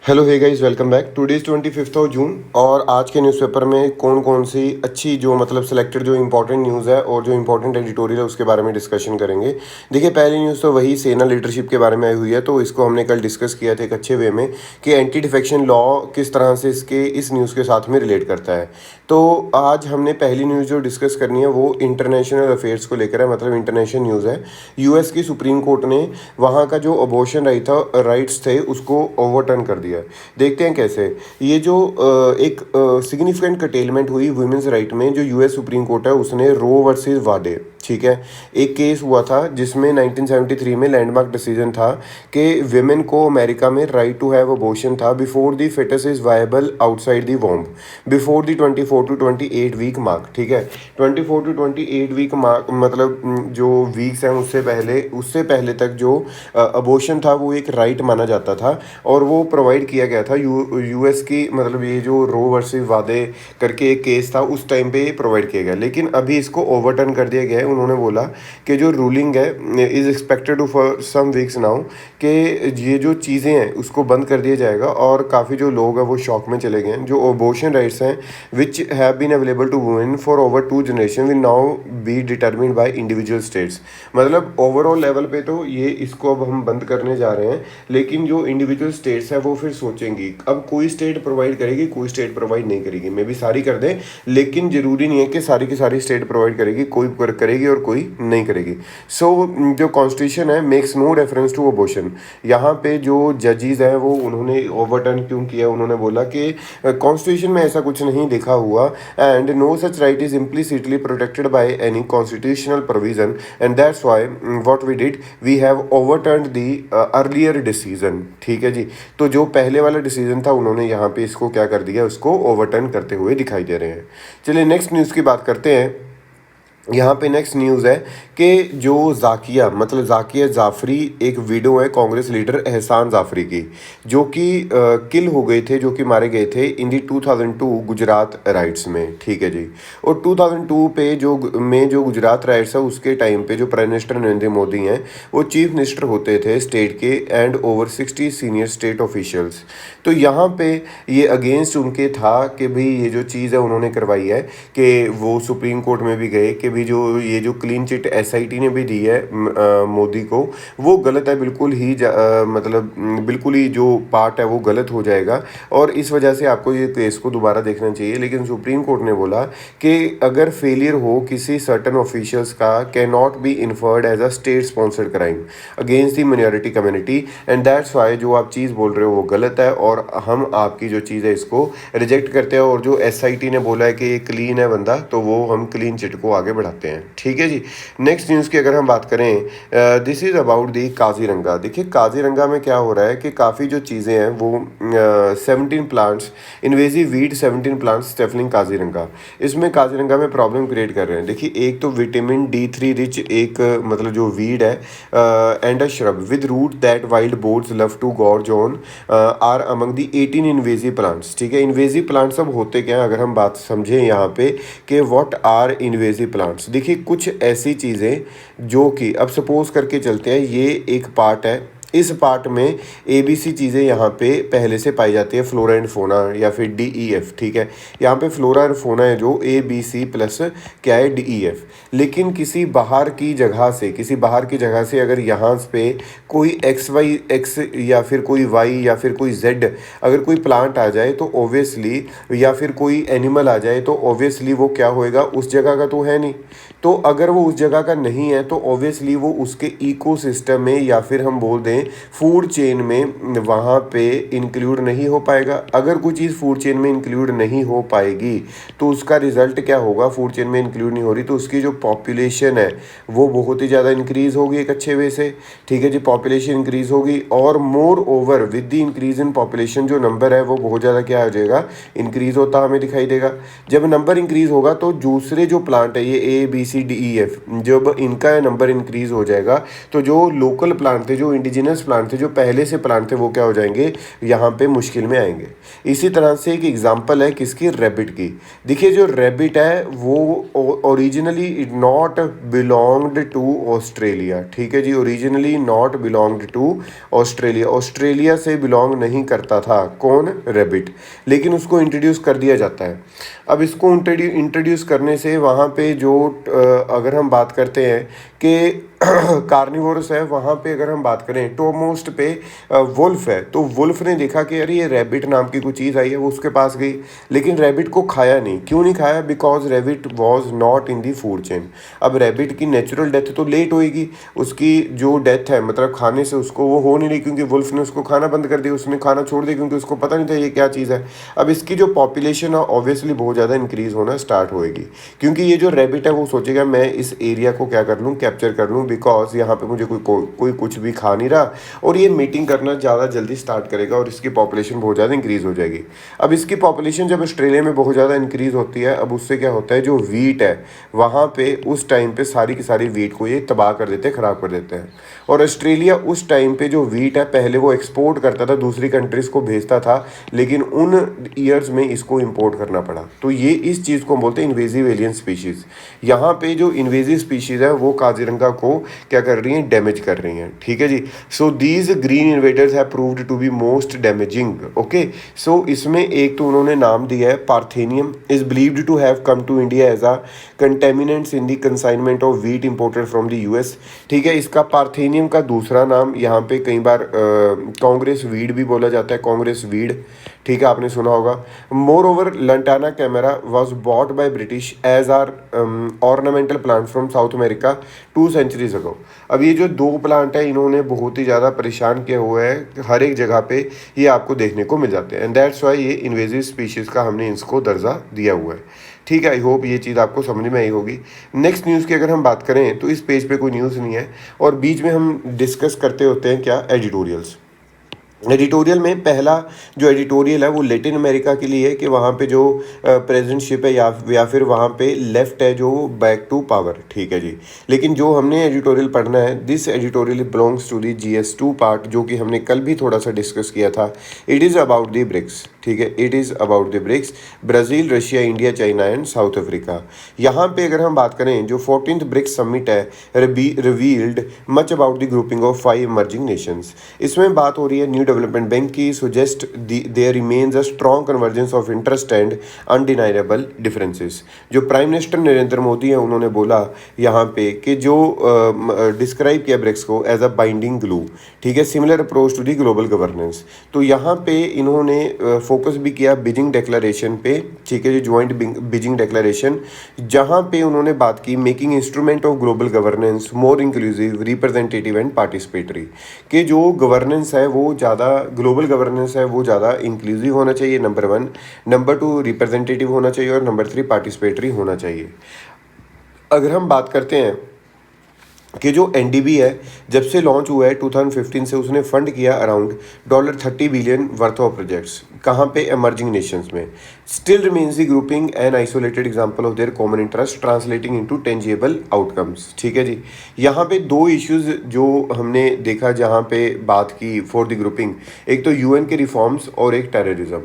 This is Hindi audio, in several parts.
Hello hey guys, welcome back. Today is 25 June और आज के न्यूज़पेपर में कौन कौन सी अच्छी जो मतलब सेलेक्टेड जो इंपॉर्टेंट न्यूज़ है और जो इंपॉर्टेंट एडिटोरियल है उसके बारे में डिस्कशन करेंगे। देखिए, पहली न्यूज़ तो वही सेना लीडरशिप के बारे में आई हुई है, तो इसको हमने कल डिस्कस किया था एक अच्छे वे में कि एंटी डिफेक्शन लॉ किस तरह से इस न्यूज़ के साथ में रिलेट करता है। तो आज हमने पहली न्यूज़ जो डिस्कस करनी है वो इंटरनेशनल अफेयर्स को लेकर है, मतलब इंटरनेशनल न्यूज़ है। यूएस की सुप्रीम कोर्ट ने वहाँ का जो अबॉर्शन राइट्स थे उसको ओवरटर्न कर दिया। देखते हैं कैसे। ये जो एक सिग्निफिकेंट कटेलमेंट हुई वुमेन्स राइट में, जो यूएस सुप्रीम कोर्ट है उसने रो वर्सेस वाडे, ठीक है, एक केस हुआ था जिसमें 1973 में लैंडमार्क डिसीजन था कि विमेन को अमेरिका में राइट टू हैव अबॉर्शन था before the fetus is viable outside the womb before the 24 to 28 week mark, ठीक है। 24 to 28 वीक मार्क मतलब जो वीक्स हैं उससे पहले तक जो अबॉर्शन था वो एक राइट माना जाता था और वो प्रोवाइड किया गया था। यूएस की मतलब ये जो रो वर्सेस वादे करके एक केस था उस टाइम पे प्रोवाइड किया गया, लेकिन अभी इसको ओवरटर्न कर दिया गया है। उन्होंने बोला कि जो रूलिंग है is expected for some weeks now कि ये जो चीज़ें हैं उसको बंद कर दिया जाएगा और काफ़ी जो लोग हैं वो शॉक में चले गए हैं। जो अबॉर्शन राइट्स हैं which have been available to women for over 2 generation will now be determined by individual states. मतलब ओवरऑल लेवल पे तो ये इसको अब हम बंद करने जा रहे हैं, लेकिन जो इंडिविजुअल स्टेट्स है वो फिर सोचेंगी। अब कोई स्टेट प्रोवाइड करेगी, कोई स्टेट प्रोवाइड नहीं करेगी, मे बी सारी कर दें, लेकिन ज़रूरी नहीं है कि सारी की सारी स्टेट प्रोवाइड करेगी, कोई करेगी और कोई नहीं करेगी। सो जो कॉन्स्टिट्यूशन है makes no reference to abortion. यहाँ पे जो जजेस हैं वो उन्होंने ओवरटर्न क्यों किया, उन्होंने बोला कि कॉन्स्टिट्यूशन में ऐसा कुछ नहीं लिखा हुआ and no such right is implicitly protected by any constitutional provision and that's why what we did we have overturned the earlier decision, ठीक है जी। तो जो पहले वाला डिसीजन था उन्होंने यहाँ पे इसको क्या कर दिया, उसको ओवरटर्न करते हुए दिखाई दे रहे हैं। चलिए नेक्स्ट न्यूज़ की बात करते हैं। यहाँ पे नेक्स्ट न्यूज़ है कि जो जाकिया जाफरी एक विडो है कांग्रेस लीडर एहसान जाफरी की, जो कि किल हो गए थे, जो कि मारे गए थे इन दी 2002 गुजरात राइट्स में, ठीक है जी। और 2002 पे जो गुजरात राइट्स है उसके टाइम पे जो प्राइम मिनिस्टर नरेंद्र मोदी हैं वो चीफ मिनिस्टर होते थे स्टेट के and over 60 senior state officials. तो यहाँ पे ये अगेंस्ट उनके था कि भाई ये जो चीज़ है उन्होंने करवाई है कि वो सुप्रीम कोर्ट में भी गए कि भी ये जो क्लीन चिट एसआईटी ने भी दी है मोदी को, वो गलत है, मतलब बिल्कुल ही जो पार्ट है वो गलत हो जाएगा और इस वजह से आपको ये केस को दोबारा देखना चाहिए। लेकिन सुप्रीम कोर्ट ने बोला कि अगर फेलियर हो किसी सर्टन ऑफिशियल्स का can not be inferred as a state sponsored crime against the minority community and that's why जो आप चीज़ बोल रहे हो वो गलत है और हम आपकी जो चीज़ है इसको रिजेक्ट करते हैं। और जो एसआईटी ने बोला है कि ये क्लीन है बंदा, तो वो हम क्लीन चिट को आगे बढ़ाते हैं, ठीक है जी। नेक्स्ट न्यूज़ की अगर हम बात करें, this is about the Kaziranga. देखिए काजीरंगा में क्या हो रहा है कि काफ़ी जो चीज़ें हैं वो 17 plants invasive weed 17 plants stifling Kaziranga, इसमें काजीरंगा में प्रॉब्लम क्रिएट कर रहे हैं। देखिए एक तो विटामिन D3 रिच एक मतलब जो वीड है and a shrub with root that wild boars love to gorge on are among the 18 invasive plants, ठीक है। इन्वेजिव प्लांट्स अब होते क्या हैं अगर हम बात समझें यहाँ पे कि व्हाट आर इन्वेजिव प्लांट्स। देखिए कुछ ऐसी चीज़ें जो कि अब सपोज करके चलते हैं ये एक पार्ट है, इस पार्ट में ABC चीज़ें यहाँ पे पहले से पाई जाती है, फ्लोरा एंड फोना या फिर DEF, ठीक है। यहाँ पे फ्लोरा और फोना है जो ABC प्लस क्या है DEF। लेकिन किसी बाहर की जगह से अगर यहाँ पे कोई X या फिर कोई Y या फिर कोई Z अगर कोई प्लांट आ जाए तो ऑब्वियसली, या फिर कोई एनिमल आ जाए तो ऑब्वियसली वो क्या होएगा, उस जगह का तो है नहीं। तो अगर वो उस जगह का नहीं है तो ऑब्वियसली वो उसके इकोसिस्टम में या फिर हम बोल दें फूड चेन में वहाँ पे इंक्लूड नहीं हो पाएगा। अगर कोई चीज़ फूड चेन में इंक्लूड नहीं हो पाएगी तो उसका रिजल्ट क्या होगा, फूड चेन में इंक्लूड नहीं हो रही तो उसकी जो पॉपुलेशन है वो बहुत ही ज़्यादा इंक्रीज़ होगी एक अच्छे वे से, ठीक है जी। पॉपुलेशन इंक्रीज़ होगी और more over with the increase in population जो नंबर है वो बहुत ज़्यादा क्या हो जाएगा, इंक्रीज़ होता हमें दिखाई देगा। जब नंबर इंक्रीज़ होगा तो दूसरे जो प्लांट है ये B, C, D, E, F, जब इनका नंबर इंक्रीज़ हो जाएगा तो जो लोकल प्लांट थे, जो इंडिजिनस प्लांट थे, जो पहले से प्लांट थे, वो क्या हो जाएंगे, यहाँ पे मुश्किल में आएंगे। इसी तरह से एक एग्जांपल है किसकी, रैबिट की। देखिए जो रैबिट है वो originally it not belonged to Australia, ठीक है जी, originally not belonged to Australia, Australia से बिलोंग नहीं करता था कौन, रैबिट, लेकिन उसको इंट्रोड्यूस कर दिया जाता है। अब इसको इंट्रोड्यूस करने से वहाँ पे जो अगर हम बात करते हैं कि कार्निवोरस है, वहाँ पे अगर हम बात करें टॉप मोस्ट पे वुल्फ है, तो वुल्फ ने देखा कि अरे ये रैबिट नाम की कोई चीज़ आई है, वो उसके पास गई, लेकिन रैबिट को खाया नहीं। क्यों नहीं खाया, because rabbit was not in the food chain. अब रैबिट की नेचुरल डेथ तो लेट होएगी, उसकी जो डेथ है मतलब खाने से उसको वो हो नहीं रही, क्योंकि वुल्फ ने उसको खाना बंद कर दिया, उसने खाना छोड़ दिया, क्योंकि उसको पता नहीं था ये क्या चीज़ है। अब इसकी जो पॉपुलेशन है ऑब्वियसली बहुत ज़्यादा इंक्रीज़ होना स्टार्ट होएगी, क्योंकि ये जो रैबिट है वो सोचेगा मैं इस एरिया को क्या कर लूँ, कैप्चर कर लूँ, बिकॉज यहाँ पे मुझे कोई कुछ भी खा नहीं रहा, और ये मीटिंग करना ज़्यादा जल्दी स्टार्ट करेगा और इसकी पॉपुलेशन बहुत ज़्यादा इंक्रीज़ हो जाएगी। अब इसकी पॉपुलेशन जब ऑस्ट्रेलिया में बहुत ज़्यादा इंक्रीज़ होती है, अब उससे क्या होता है, जो वीट है वहाँ पे उस टाइम पे सारी की सारी वीट को ये तबाह कर देते हैं, ख़राब कर देते हैं। और ऑस्ट्रेलिया उस टाइम पे जो वीट है पहले वो एक्सपोर्ट करता था, दूसरी कंट्रीज़ को भेजता था, लेकिन उन ईयर्स में इसको इम्पोर्ट करना पड़ा। तो ये इस चीज़ को बोलते हैं इन्वेजिव एलियन स्पीशीज़। यहाँ पे जो इन्वेजिव स्पीशीज़ है वो काजीरंगा को क्या कर रही हैं, डैमेज कर रही हैं, ठीक है जी। So these green invaders have proved to be most damaging. Okay, so इसमें एक तो उन्होंने नाम दिया है parthenium, is believed to have come to India as a contaminants in the consignment of wheat imported from the US, ठीक है। इसका पार्थेनियम का दूसरा नाम यहाँ पे कई बार कांग्रेस वीड भी बोला जाता है, कांग्रेस वीड, ठीक है, आपने सुना होगा। Moreover lantana camara was bought by British as are ornamental plant from South America 2 centuries ago. अब ये जो 2 प्लांट है इन्होंने बहुत ही ज़्यादा परेशान किए हुए हैं, हर एक जगह पे ये आपको देखने को मिल जाते हैं, एंड दैट्स वाई ये इन्वेजिव स्पीशीज़ का हमने इसको दर्जा दिया हुआ है, ठीक है। आई होप ये चीज़ आपको समझ में आई होगी। नेक्स्ट न्यूज़ की अगर हम बात करें तो इस पेज पे कोई न्यूज़ नहीं है, और बीच में हम डिस्कस करते होते हैं क्या, एडिटोरियल्स। एडिटोरियल में पहला जो एडिटोरियल है वो लेटिन अमेरिका के लिए है कि वहाँ पे जो प्रेसिडेंटशिप है या फिर वहाँ पे लेफ्ट है जो बैक टू पावर, ठीक है जी। लेकिन जो हमने एडिटोरियल पढ़ना है, this editorial belongs to the GS2 part, जो कि हमने कल भी थोड़ा सा डिस्कस किया था। It is about the BRICS, ठीक है, it is about the BRICS, Brazil, Russia, India, China and South Africa. यहाँ पे अगर हम बात करें जो 14th ब्रिक्स समिट है, revealed much about the grouping of 5 emerging nations. इसमें बात हो रही है न्यू डेवलपमेंट बैंक की, suggest there remains a strong convergence of interest and undeniable differences. जो प्राइम मिनिस्टर नरेंद्र मोदी हैं उन्होंने बोला यहाँ पे कि जो डिस्क्राइब किया ब्रिक्स को एज अ बाइंडिंग ग्लू, ठीक है, similar approach to the global governance. तो यहाँ पे इन्होंने फोकस भी किया बीजिंग डिक्लेरेशन पे, ठीक है जी, ज्वाइंट बीजिंग डिक्लेरेशन, जहाँ पे उन्होंने बात की making instrument of global governance more inclusive, representative and participatory, कि जो गवर्नेंस है वो ज़्यादा, ग्लोबल गवर्नेंस है वो ज़्यादा इंक्लूसिव होना चाहिए, नंबर 1, नंबर 2 रिप्रेजेंटेटिव होना चाहिए, और नंबर 3 पार्टिसिपेटरी होना चाहिए। अगर हम बात करते हैं कि जो NDB है जब से लॉन्च हुआ है 2015 से, उसने फंड किया around $30 billion worth of projects, कहाँ पे, एमर्जिंग नेशंस में। Still remains the grouping an isolated example of their common interest translating into tangible outcomes, ठीक है जी। यहाँ पे 2 इश्यूज जो हमने देखा जहाँ पे बात की फॉर द ग्रुपिंग, एक तो UN के रिफॉर्म्स और एक टेररिज्म।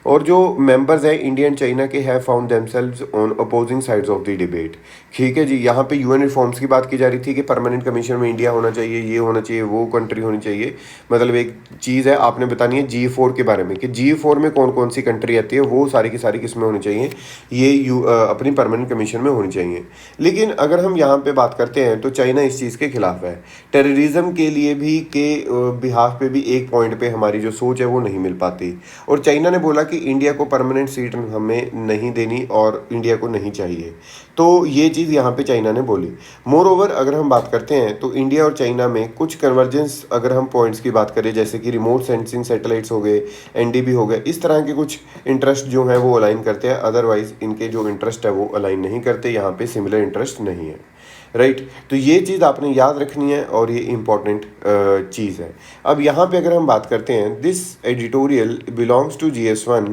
और जो मेंबर्स हैं इंडिया एंड चाइना के have found themselves on opposing sides of the debate, ठीक है जी। यहाँ पे UN रिफॉर्म्स की बात की जा रही थी कि परमानेंट कमीशन में इंडिया होना चाहिए, ये होना चाहिए, वो कंट्री होनी चाहिए। मतलब एक चीज़ है आपने बतानी है G4 के बारे में कि G4 में कौन कौन सी कंट्री आती है, वो सारी की सारी किस में होनी चाहिए, ये अपनी परमानेंट कमीशन में होनी चाहिए। लेकिन अगर हम यहाँ पे बात करते हैं तो चाइना इस चीज़ के खिलाफ है। टेररिज्म के लिए भी के बिहाफ पे भी एक पॉइंट पे हमारी जो सोच है वो नहीं मिल पाती, और चाइना ने बोला कि इंडिया को परमानेंट सीट हमें नहीं देनी और इंडिया को नहीं चाहिए। तो ये चीज़ यहाँ पे चाइना ने बोली। मोर ओवर अगर हम बात करते हैं तो इंडिया और चाइना में कुछ कन्वर्जेंस, अगर हम पॉइंट्स की बात करें जैसे कि रिमोट सेंसिंग सैटेलाइट्स हो गए, NDB हो गए, इस तरह के कुछ इंटरेस्ट जो हैं वो अलाइन करते हैं, अदरवाइज इनके जो इंटरेस्ट है वो अलाइन नहीं करते, यहाँ पे सिमिलर इंटरेस्ट नहीं है। राइट। तो ये चीज़ आपने याद रखनी है और ये इम्पॉर्टेंट चीज़ है। अब यहाँ पे अगर हम बात करते हैं, this editorial belongs to GS1,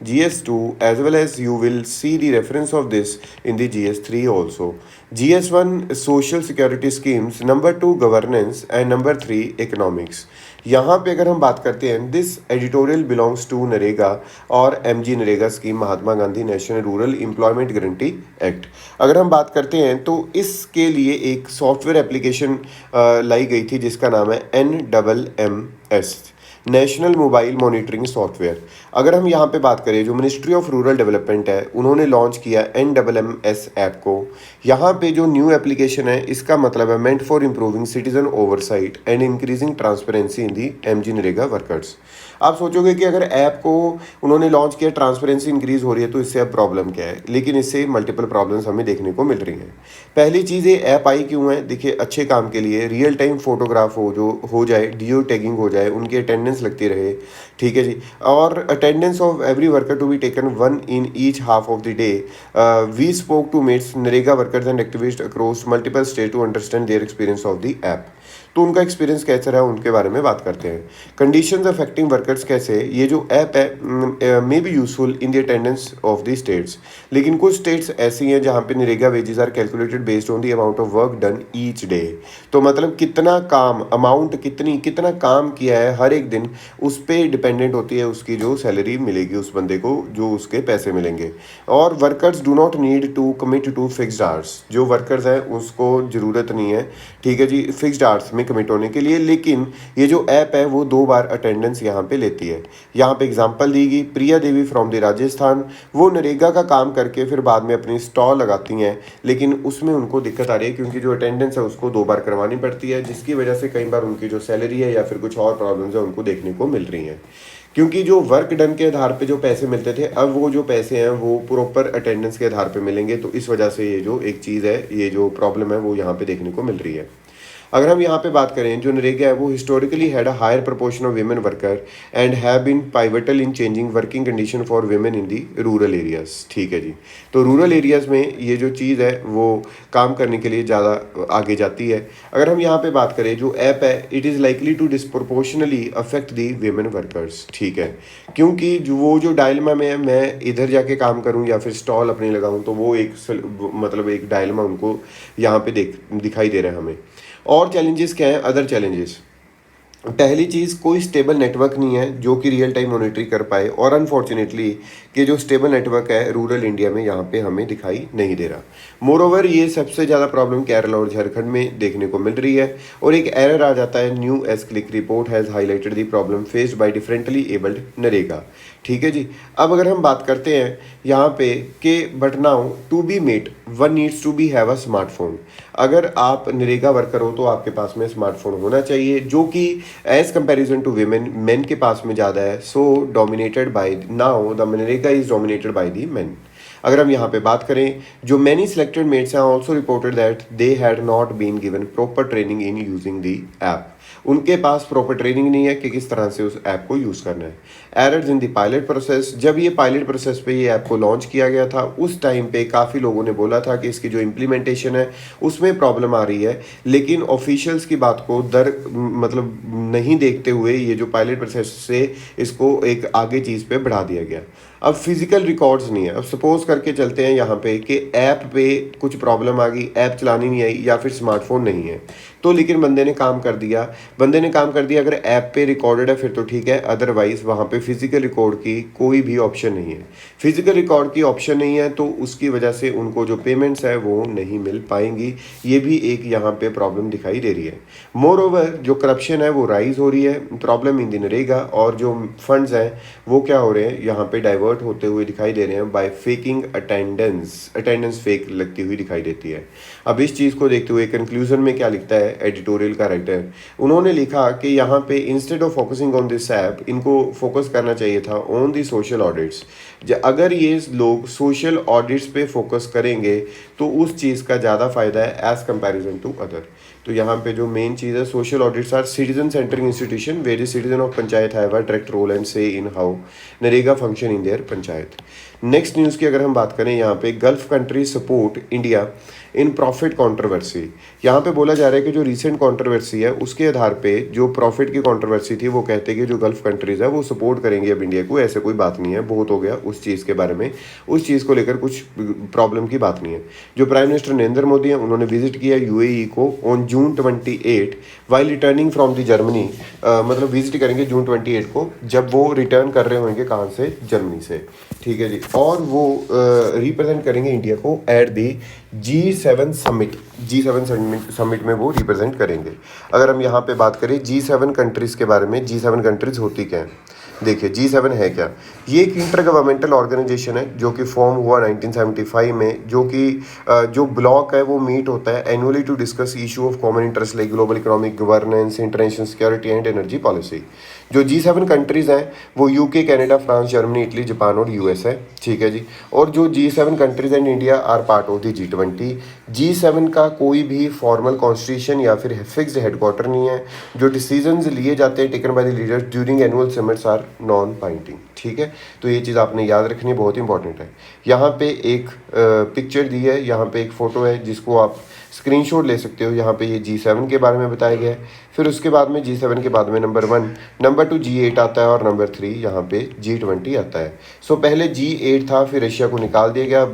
GS2 as well as you will see the reference of this in the GS3 also. GS1 social security schemes, number 2 governance and number 3 economics. यहाँ पे अगर हम बात करते हैं, this editorial belongs to NREGA और MG NREGA scheme, Mahatma Gandhi national rural employment guarantee act. अगर हम बात करते हैं तो इसके लिए एक सॉफ्टवेयर एप्लीकेशन लाई गई थी जिसका नाम है NMMS, national mobile monitoring software. अगर हम यहाँ पे बात करें, जो मिनिस्ट्री ऑफ रूरल डेवलपमेंट है उन्होंने लॉन्च किया NMMS ऐप को। यहाँ पे जो न्यू एप्लीकेशन है इसका मतलब है meant for improving citizen oversight and increasing transparency in the MG NREGA workers. आप सोचोगे कि अगर ऐप को उन्होंने लॉन्च किया, ट्रांसपेरेंसी इंक्रीज हो रही है, तो इससे अब प्रॉब्लम क्या है? लेकिन इससे मल्टीपल प्रॉब्लम्स हमें देखने को मिल रही हैं। पहली चीज़, ये ऐप आई क्यों है? देखिए, अच्छे काम के लिए, रियल टाइम फोटोग्राफ हो जाए, जियो टैगिंग हो जाए, उनकी अटेंडेंस लगती रहे, ठीक है जी, और attendance of every worker to be taken one in each half of the day. We spoke to mates NREGA workers and activist across multiple state to understand their experience of the app. तो उनका एक्सपीरियंस कैसा रहा, उनके बारे में बात करते हैं। कंडीशंस अफेक्टिंग वर्कर्स कैसे, ये जो ऐप है may be useful in the attendance of the states, लेकिन कुछ स्टेट्स ऐसी हैं जहाँ पे NREGA wages are calculated based on the amount of work done each day. तो मतलब कितना काम, अमाउंट कितना काम किया है हर एक दिन, उस पर डिपेंडेंट होती है उसकी जो सैलरी मिलेगी उस बंदे को, जो उसके पैसे मिलेंगे। और workers do not need to commit to fixed hours, जो वर्कर्स हैं उसको ज़रूरत नहीं है, ठीक है जी, फिक्स्ड आवर्स में कमिट होने के लिए। लेकिन ये जो ऐप है वो 2 बार अटेंडेंस यहाँ पे लेती है। यहाँ पे एग्जांपल दी गई, प्रिया देवी फ्रॉम द राजस्थान, वो नरेगा का काम करके फिर बाद में अपनी स्टॉल लगाती हैं, लेकिन उसमें उनको दिक्कत आ रही है क्योंकि जो अटेंडेंस है उसको 2 बार करवानी पड़ती है, जिसकी वजह से कई बार उनकी जो सैलरी है या फिर कुछ और प्रॉब्लम्स है उनको देखने को मिल रही हैं। क्योंकि जो वर्क डन के आधार पे जो पैसे मिलते थे, अब वो जो पैसे हैं वो प्रॉपर अटेंडेंस के आधार पे मिलेंगे। तो इस वजह से ये जो एक चीज़ है, ये जो प्रॉब्लम है वो यहाँ पे देखने को मिल रही है। अगर हम यहाँ पे बात करें, जो नरेगा है वो historically had a higher proportion of women worker and have been pivotal in changing working condition for women in the rural areas, ठीक है जी। तो रूरल एरियाज में ये जो चीज़ है वो काम करने के लिए ज़्यादा आगे जाती है। अगर हम यहाँ पे बात करें, जो ऐप है it is likely to disproportionately affect the women workers, ठीक है, क्योंकि जो डायलमा में है, मैं इधर जाके काम करूँ या फिर स्टॉल अपने लगाऊँ, तो वो एक मतलब एक डायलमा उनको यहाँ पे दिखाई दे रहा है हमें। और चैलेंजेस क्या हैं? अदर चैलेंजेस, पहली चीज़, कोई स्टेबल नेटवर्क नहीं है जो कि रियल टाइम मॉनिटरी कर पाए, और अनफॉर्चुनेटली कि जो स्टेबल नेटवर्क है रूरल इंडिया में यहाँ पे हमें दिखाई नहीं दे रहा। मोर ओवर, ये सबसे ज़्यादा प्रॉब्लम केरला और झारखंड में देखने को मिल रही है। और एक एरर आ जाता है, new S click report has highlighted the problem faced by differently abled NREGA, ठीक है जी। अब अगर हम बात करते हैं यहाँ पे कि but now to be met one needs to be have a smartphone. अगर आप नरेगा वर्कर हो तो आपके पास में स्मार्टफोन होना चाहिए, जो कि as comparison to women, men के पास में ज़्यादा है। So dominated by now the NREGA is dominated by the men. अगर हम यहाँ पे बात करें, जो मैनी सिलेक्टेड मेट्स हैं also reported that they had not been given proper training in using the app. उनके पास प्रॉपर ट्रेनिंग नहीं है कि किस तरह से उस ऐप को यूज़ करना है। Errors in the pilot process, जब ये पायलट प्रोसेस पे ये ऐप को लॉन्च किया गया था उस टाइम पे काफ़ी लोगों ने बोला था कि इसकी जो इम्प्लीमेंटेशन है उसमें प्रॉब्लम आ रही है, लेकिन ऑफिशियल्स की बात को मतलब नहीं देखते हुए ये जो पायलट प्रोसेस से इसको एक आगे चीज़ पे बढ़ा दिया गया। अब फिजिकल रिकॉर्ड्स नहीं है। अब सपोज करके चलते हैं यहाँ पे कि ऐप पे कुछ प्रॉब्लम आ गई, ऐप चलानी नहीं आई या फिर स्मार्टफोन नहीं है, तो लेकिन बंदे ने काम कर दिया। अगर ऐप पे रिकॉर्डेड है फिर तो ठीक है, अदरवाइज वहाँ पे फिजिकल रिकॉर्ड की कोई भी ऑप्शन नहीं है। फिजिकल रिकॉर्ड की ऑप्शन नहीं है तो उसकी वजह से उनको जो पेमेंट्स है वो नहीं मिल पाएंगी। ये भी एक यहाँ पे प्रॉब्लम दिखाई दे रही है। मोर ओवर, जो करप्शन है वो राइज हो रही है, प्रॉब्लम इन दी नरेगा, और जो फंड्स हैं वो क्या हो रहे हैं, यहाँ पे डाइवर्ट होते हुए दिखाई दे रहे हैं बाय फेकिंग अटेंडेंस फेक लगती हुई दिखाई देती है। अब इस चीज़ को देखते हुए कंक्लूजन में क्या लिखता है एडिटोरियल का राइटर, उन्होंने लिखा कि यहाँ पे instead of focusing on this app, इनको फोकस करना चाहिए था ऑन दी सोशल ऑडिट्स। अगर ये लोग सोशल ऑडिट्स पे फोकस करेंगे तो उस चीज़ का ज़्यादा फायदा है एज कंपैरिजन टू अदर। तो यहाँ पे जो मेन चीज़ है, social audits are citizen centering institution where citizen of panchayat have a direct role and say in how NREGA function in their panchayat. Next news की अगर हम बात करें, यहाँ पे gulf country support India in prophet controversy. यहाँ पे बोला जा रहा है कि जो रीसेंट कंट्रोवर्सी है उसके आधार पे जो प्रॉफिट की कंट्रोवर्सी थी वो कहते हैं कि जो गल्फ कंट्रीज़ है वो सपोर्ट करेंगे अब इंडिया को, ऐसे कोई बात नहीं है, बहुत हो गया उस चीज़ के बारे में, उस चीज़ को लेकर कुछ प्रॉब्लम की बात नहीं है। जो प्राइम मिनिस्टर नरेंद्र मोदी हैं उन्होंने विजिट किया यूएई को on June 28 while returning from the Germany, मतलब विजिट करेंगे जून 28 को जब वो रिटर्न कर रहे होंगे कहाँ से, जर्मनी से, ठीक है जी। और वो रिप्रेजेंट करेंगे इंडिया को at the G7 summit, G7 summit में वो रिप्रेजेंट करेंगे। अगर हम यहाँ पे बात करें G7 कंट्रीज़ के बारे में, G7 कंट्रीज़ होती क्या है, देखिए G7 है क्या, ये एक इंटर गवर्नमेंटल ऑर्गेनाइजेशन है जो कि फॉर्म हुआ 1975 में, जो कि जो ब्लॉक है वो मीट होता है annually to discuss issue of common interest like global economic governance, international security and energy policy. जो G7 कंट्रीज़ हैं वो UK, Canada, France, Germany, Italy, Japan और यूएस है, ठीक है जी। और जो G7 countries and India are part of the G20। G7 का कोई भी फॉर्मल कॉन्स्टिट्यूशन या फिर फिक्स्ड हेडक्वार्टर नहीं है। जो डिसीजंस लिए जाते हैं taken by the leaders during annual summits are non binding, ठीक है। तो ये चीज़ आपने याद रखनी, बहुत इंपॉर्टेंट है। यहाँ पे एक पिक्चर दी है, यहाँ पे एक फ़ोटो है जिसको आप स्क्रीनशॉट ले सकते हो। यहाँ पे ये G7 के बारे में बताया गया है। फिर उसके बाद में G7 के बाद में नंबर 1, नंबर 2 G8 आता है और नंबर 3 यहाँ पे G20 आता है। सो पहले G8 था, फिर रशिया को निकाल दिया गया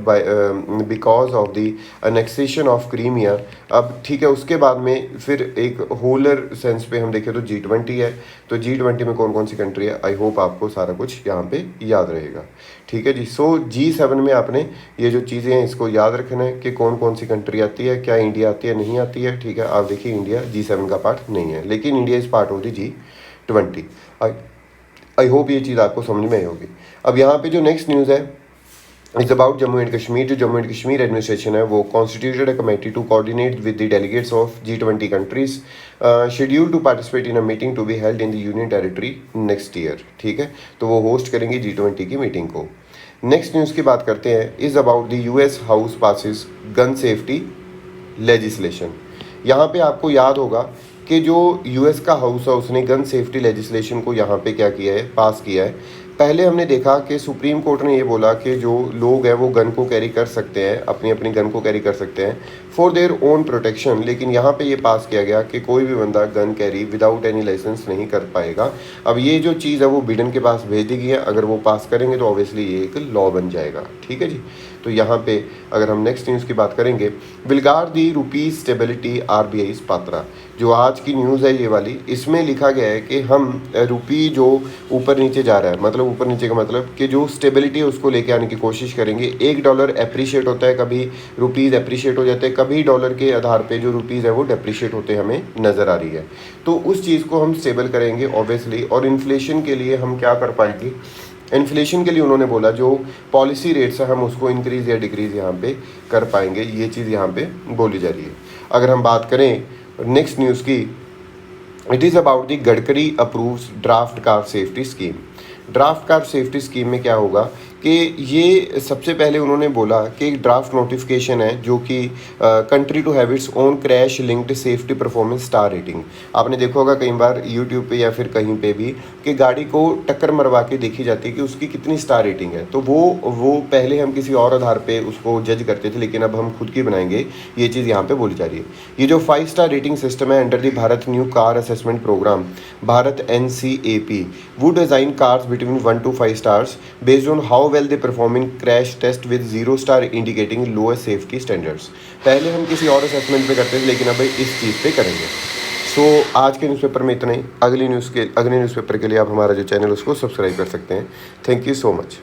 because of the annexation of Crimea. अब ठीक है, उसके बाद में फिर एक होलर सेंस पे हम देखें तो G20 है। तो G20 में कौन कौन सी कंट्री है, आई होप आपको सारा कुछ यहाँ पे याद रहेगा, ठीक है जी। सो G7 में आपने ये जो चीज़ें हैं इसको याद रखना है कि कौन कौन सी कंट्री आती है, क्या इंडिया आती है, नहीं आती है, ठीक है। आप देखिए इंडिया G7 का पार्ट नहीं है, लेकिन India is part of the G20। I hope ये चीज़ आपको समझ में आई होगी। अब यहाँ पे जो नेक्स्ट न्यूज़ है it's about Jammu and Kashmir. जो जम्मू एंड कश्मीर एडमिनिस्ट्रेशन है वो constituted a committee to coordinate with the delegates of G20 countries schedule to participate in a meeting to be held in the union territory next year, ठीक है। तो वो होस्ट करेंगे G20 की मीटिंग को। नेक्स्ट न्यूज़ की बात करते हैं is about the US house passes gun safety legislation. यहाँ पे आपको याद होगा कि जो US का हाउस है उसने गन सेफ्टी लेजिस्लेशन को यहाँ पे क्या किया है, पास किया है। पहले हमने देखा कि सुप्रीम कोर्ट ने ये बोला कि जो लोग हैं वो गन को कैरी कर सकते हैं, अपनी अपनी गन को कैरी कर सकते हैं फॉर देयर ओन प्रोटेक्शन, लेकिन यहाँ पे ये पास किया गया कि कोई भी बंदा gun carry without any license नहीं कर पाएगा। अब ये जो चीज़ है वो बिडेन के पास भेज दी गई है, अगर वो पास करेंगे तो ऑब्वियसली ये एक लॉ बन जाएगा, ठीक है जी। तो यहाँ पे अगर हम नेक्स्ट न्यूज़ की बात करेंगे, विलगार दी रुपी स्टेबिलिटी RBI पात्रा। जो आज की न्यूज़ है ये वाली, इसमें लिखा गया है कि हम रुपी जो ऊपर नीचे जा रहा है, मतलब ऊपर नीचे का मतलब कि जो स्टेबिलिटी है उसको लेके आने की कोशिश करेंगे। $1 एप्रिशिएट होता है, कभी रुपीज़ एप्रिशिएट हो जाते हैं, कभी डॉलर के आधार पे जो रुपीज़ है वो डेप्रिशिएट होते हमें नज़र आ रही है। तो उस चीज़ को हम स्टेबल करेंगे ऑब्वियसली। और इन्फ्लेशन के लिए हम क्या कर पाएंगे, इन्फ्लेशन के लिए उन्होंने बोला जो पॉलिसी रेट्स है हम उसको इंक्रीज़ या डिक्रीज़ यहाँ पे कर पाएंगे, ये चीज़ यहाँ पे बोली जा रही है। अगर हम बात करें नेक्स्ट न्यूज़ की, it is about the Gadkari approves draft car safety scheme. Draft car safety scheme में क्या होगा कि ये सबसे पहले उन्होंने बोला कि एक ड्राफ्ट नोटिफिकेशन है जो कि country to have its own crash linked safety performance star rating. आपने देखा होगा कई बार यूट्यूब पे या फिर कहीं पे भी कि गाड़ी को टक्कर मरवा के देखी जाती है कि उसकी कितनी स्टार रेटिंग है। तो वो पहले हम किसी और आधार पे उसको जज करते थे, लेकिन अब हम खुद की बनाएंगे, ये चीज़ यहाँ पे बोली जा रही है। ये जो 5 स्टार रेटिंग सिस्टम है under the Bharat new car assessment program Bharat NCAP would assign cars between 1 to 5 stars based on how well they perform in crash test with 0 star indicating lowest safety standards। पहले हम किसी और असेसमेंट पे करते थे, लेकिन अब इस चीज़ पे करेंगे। सो आज के न्यूज़पेपर में इतना ही। अगले न्यूज़पेपर के लिए आप हमारा जो चैनल उसको सब्सक्राइब कर सकते हैं। Thank you so much.